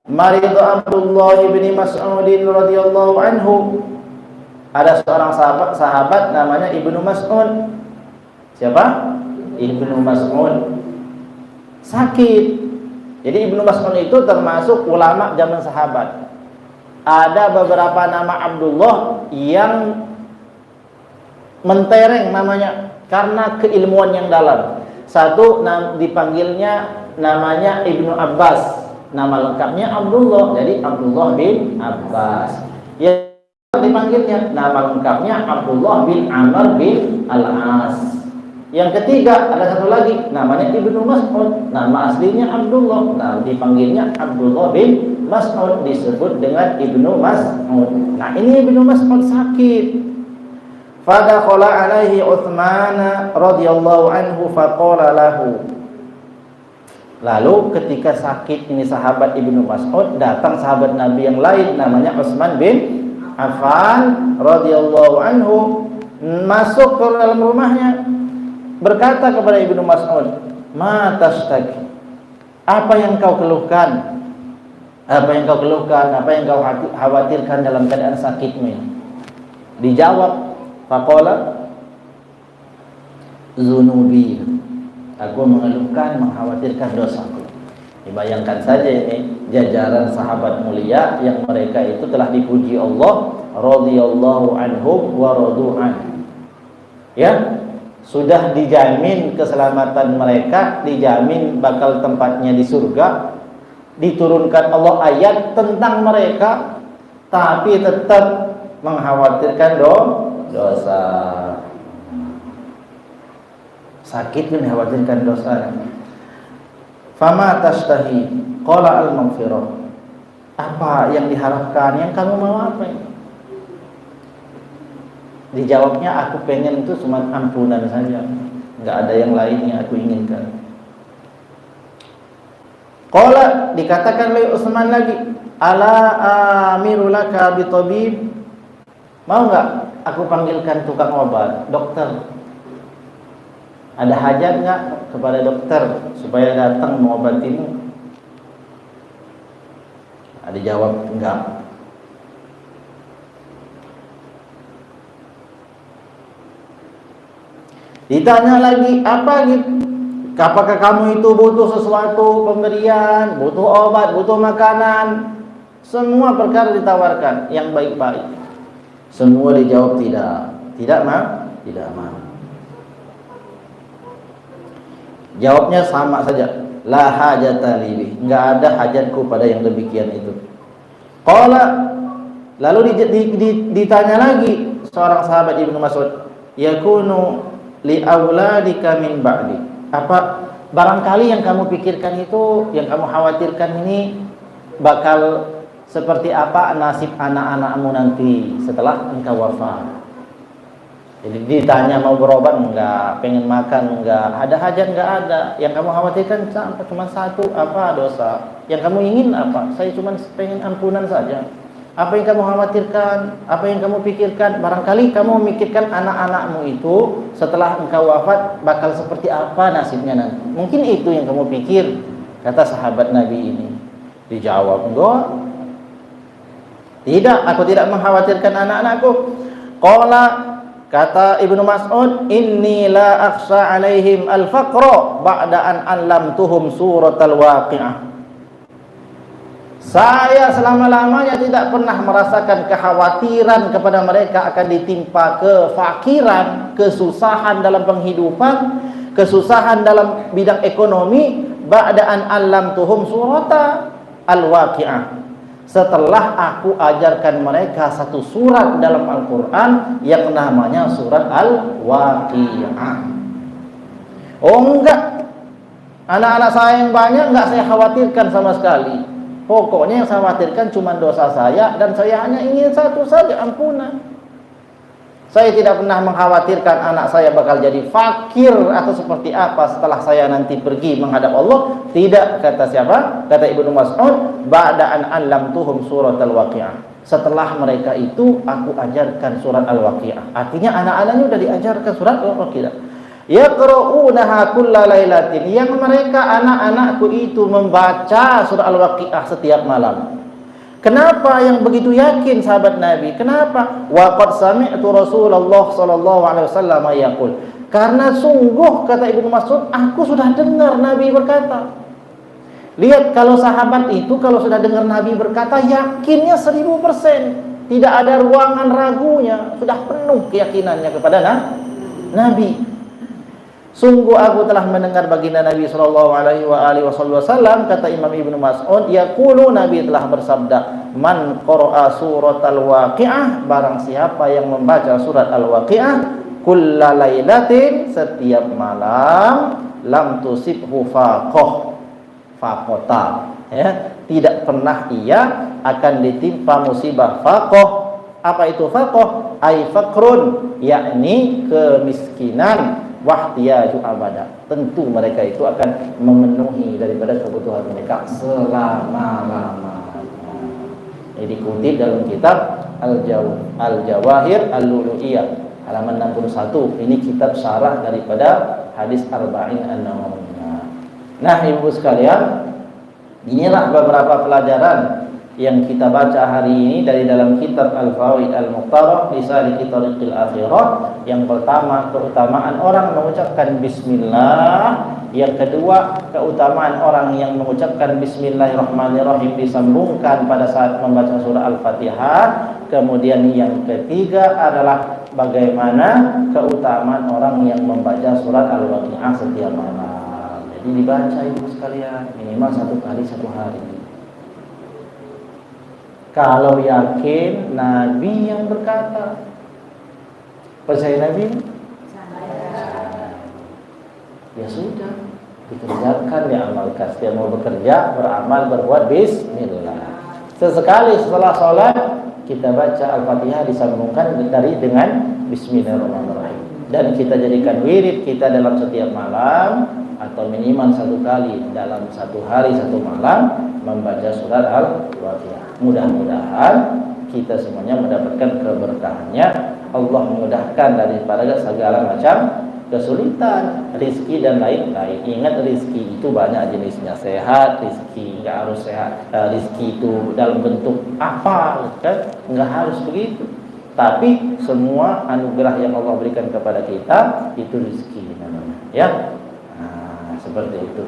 Maridhu Abdullah bin Mas'ud radhiyallahu anhu. Ada seorang sahabat namanya Ibnu Mas'ud. Siapa? Ibnu Mas'ud sakit. Jadi Ibnu Mas'ud itu termasuk ulama zaman sahabat. Ada beberapa nama Abdullah yang mentereng namanya karena keilmuan yang dalam. Satu dipanggilnya namanya Ibnu Abbas. Nama lengkapnya Abdullah, jadi Abdullah bin Abbas. Yang dipanggilnya nama lengkapnya Abdullah bin Amr bin Al-As. Yang ketiga ada satu lagi namanya Ibnu Mas'ud, nama aslinya Abdullah, nah dipanggilnya Abdullah bin Mas'ud, disebut dengan Ibnu Mas'ud. Nah ini Ibnu Mas'ud sakit. Fadakhala alaihi Utsman radhiyallahu anhu faqala lahu. Lalu ketika sakit ini sahabat Ibnu Mas'ud, datang sahabat Nabi yang lain namanya Utsman bin Affan radhiyallahu anhu, masuk ke dalam rumahnya, berkata kepada Ibnu Mas'ud, "Ma tashtaki?" Apa yang kau keluhkan? Apa yang kau keluhkan? Apa yang kau khawatirkan dalam keadaan sakitmu? Dijawab, faqala zunubi. Aku mengeluhkan, mengkhawatirkan dosaku. Dibayangkan saja ini jajaran sahabat mulia yang mereka itu telah dipuji Allah radhiyallahu anhum wa radu'an. Ya, sudah dijamin keselamatan mereka, dijamin bakal tempatnya di surga. Diturunkan Allah ayat tentang mereka, tapi tetap mengkhawatirkan dosa. Sakit dan khawatirkan dosa. Fama tashtahi? Qala al-maghfirah. Apa yang diharapkan? Yang kamu mau apa? Dijawabnya, aku pengen itu cuma ampunan saja, nggak ada yang lain yang aku inginkan. Qala, dikatakan oleh Utsman lagi, ala amiru laka bi tabib? Mau nggak aku panggilkan tukang obat, dokter? Ada hajat nggak kepada dokter supaya datang mengobatimu? Ada jawab enggak. Ditanya lagi, apa gitu? Apakah kamu itu butuh sesuatu pemberian, butuh obat, butuh makanan? Semua perkara ditawarkan yang baik-baik. Semua dijawab tidak. Tidak mau? Tidak mau. Jawabnya sama saja, la hajata li, enggak ada hajatku pada yang demikian itu. Qala, lalu ditanya lagi seorang sahabat Ibnu Mas'ud, yakunu li auladika min ba'di. Apa barangkali yang kamu pikirkan itu, yang kamu khawatirkan ini bakal seperti apa nasib anak-anakmu nanti setelah engkau wafat? Jadi ditanya mau berobat enggak, pengen makan enggak, ada hajat enggak ada. Yang kamu khawatirkan cuma satu, apa dosa? Yang kamu ingin apa? Saya cuma pengen ampunan saja. Apa yang kamu khawatirkan? Apa yang kamu pikirkan? Barangkali kamu memikirkan anak-anakmu itu setelah engkau wafat bakal seperti apa nasibnya nanti. Mungkin itu yang kamu pikir, kata sahabat Nabi ini. Dijawab, enggak. Tidak, aku tidak mengkhawatirkan anak-anakku. Qala, kata Ibnu Mas'ud, inni la akhsha alaihim al-faqra ba'da an allamtuhum suratal waqi'ah. Saya selama-lamanya tidak pernah merasakan kekhawatiran kepada mereka akan ditimpa kefakiran, kesusahan dalam penghidupan, kesusahan dalam bidang ekonomi, ba'da an allamtuhum surata al-waqi'ah. Setelah aku ajarkan mereka satu surat dalam Al-Quran yang namanya surat Al-Waqi'ah. Oh enggak, anak-anak saya yang banyak enggak saya khawatirkan sama sekali. Pokoknya yang saya khawatirkan cuma dosa saya, dan saya hanya ingin satu saja, ampunan. Saya tidak pernah mengkhawatirkan anak saya bakal jadi fakir atau seperti apa setelah saya nanti pergi menghadap Allah. Tidak, kata siapa? Kata Ibnu Mas'ud, ba'da an allamtuhum suratal waqi'ah. Setelah mereka itu aku ajarkan surat Al-Waqi'ah. Artinya anak-anaknya sudah diajarkan surat Al-Waqi'ah. Yaqra'unaha kullalailatin, yang mereka anak-anakku itu membaca surah Al-Waqiah setiap malam. Kenapa yang begitu yakin sahabat Nabi? Kenapa? Wa qad sami'tu Rasulullah sallallahu alaihi wasallam yaqul. Karena sungguh kata Ibnu Mas'ud, aku sudah dengar Nabi berkata. Lihat, kalau sahabat itu kalau sudah dengar Nabi berkata, yakinnya 1000%. Tidak ada ruangan ragunya, sudah penuh keyakinannya kepada Nabi. Sungguh aku telah mendengar baginda Nabi sallallahu alaihi wasallam, kata Imam Ibnu Mas'ud, yaqulu, Nabi telah bersabda, man qara'a suratal waqiah, barang siapa yang membaca surat Al-Waqiah kullalailatin, setiap malam, lam tusibhu faqota, ya, tidak pernah ia akan ditimpa musibah faqah. Apa itu faqah? Ai faqrun, yakni kemiskinan, wahtiyaju abada, tentu mereka itu akan memenuhi daripada kebutuhan mereka selama-lamanya. Ini dikutip dalam kitab Al-Jawahir Al-Lulu'iyah halaman 61. Ini kitab syarah daripada hadis Arba'in An-Nawawiyah. Nah, ibu sekalian, inilah beberapa pelajaran yang kita baca hari ini dari dalam kitab Al-Fawaid Al-Muqtarah li Saliki Thariqil Akhirah. Yang pertama, keutamaan orang mengucapkan bismillah. Yang kedua, keutamaan orang yang mengucapkan bismillahirrahmanirrahim disambungkan pada saat membaca surah Al-Fatihah. Kemudian yang ketiga adalah bagaimana keutamaan orang yang membaca surat Al-Waqiah setiap malam. Jadi dibaca ibu sekalian minimal 1 kali 1 hari. Kalau yakin Nabi yang berkata, percaya Nabi, ya sudah, dikerjakan, diamalkan. Setiap mau bekerja, beramal, berbuat bismillah. Sesekali setelah sholat kita baca Al-Fatihah disambungkan dengan bismillahirrahmanirrahim, dan kita jadikan wirid kita dalam setiap malam, atau minimal 1 kali dalam 1 hari 1 malam membaca surat Al-Waqiah. Mudah-mudahan kita semuanya mendapatkan keberkahannya. Allah memudahkan daripada segala macam kesulitan, rizki dan lain-lain. Ingat, rizki itu banyak jenisnya. Sehat, rizki nggak harus sehat. Rizki itu dalam bentuk apa, kan? Nggak harus begitu. Tapi semua anugerah yang Allah berikan kepada kita itu rizki namanya, ya. Nah, seperti itu.